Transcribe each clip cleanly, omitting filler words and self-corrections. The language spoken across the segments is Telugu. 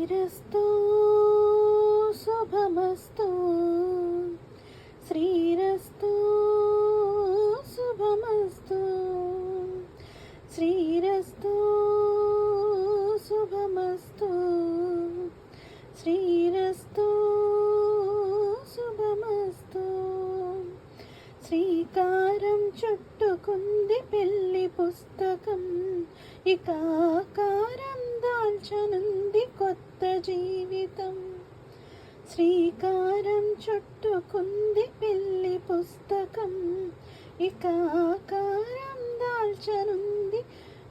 శ్రీరస్తు శుభమస్తు శ్రీరస్తు శుభమస్తు శ్రీరస్తు శుభమస్తు శ్రీరస్తు శుభమస్తు శ్రీకారం చుట్టుకుంది పెళ్లి పుస్తకం ఇక ఆకారం దాల్చనుంది కొత్త జీవితం శ్రీకారం చుట్టుకుంది పెళ్లి పుస్తకం ఇక ఆకారం దాల్చనుంది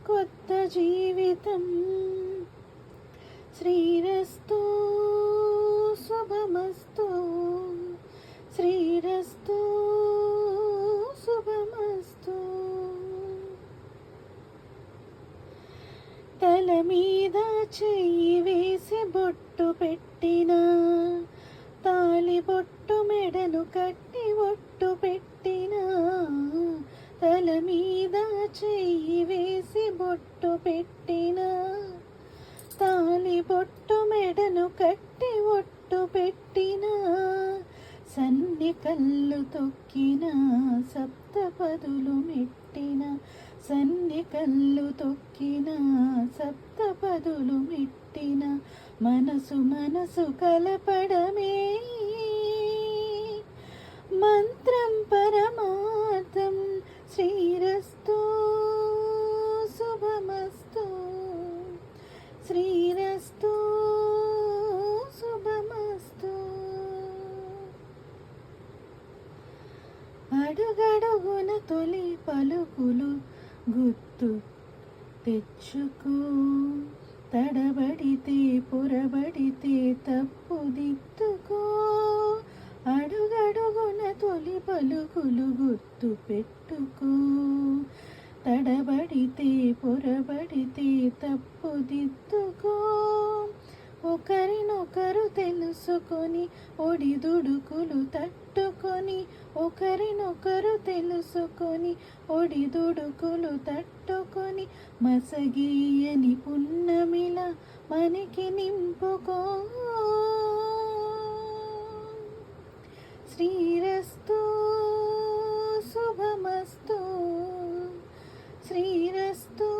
కొత్త జీవితం శ్రీరస్తు శుభమస్తు శ్రీరస్తు శుభమస్తు తల మీద చెయ్యి వేసి బొట్టు పెట్టిన తాలి బొట్టు మెడను కట్టి ఒట్టు పెట్టిన తల మీద చెయ్యి వేసి బొట్టు పెట్టిన తాలి బొట్టు మెడను కట్టి ఒట్టు పెట్టిన సన్ని కళ్ళు తొక్కిన సప్తపదులు మెట్టిన సన్ని కళ్ళు తొక్కిన సప్తపదులు మెట్టిన మనసు మనసు కలపడమే మంత్రం పరమార్థం శ్రీరస్తు శుభమస్తు శ్రీరస్తు శుభమస్తు అడుగడుగున తొలి పలుకులు గుర్తు తెచ్చుకో తడబడితే పొరబడితే తప్పు దిద్దుకో అడుగడుగున తొలి పలుకులు గుర్తు పెట్టుకో తడబడితే పొరబడితే తప్పు దిద్దుకో ఒకరినొకరు తెలుసుకొని ఒడిదుడుకులు తట్టుకొని ఒకరినొకరు తెలుసుకొని ఒడిదుడుకులు తట్టుకొని మసగీయని పున్నమిలా మనకి నింపుకో శ్రీరస్తు శుభమస్తు శ్రీరస్తు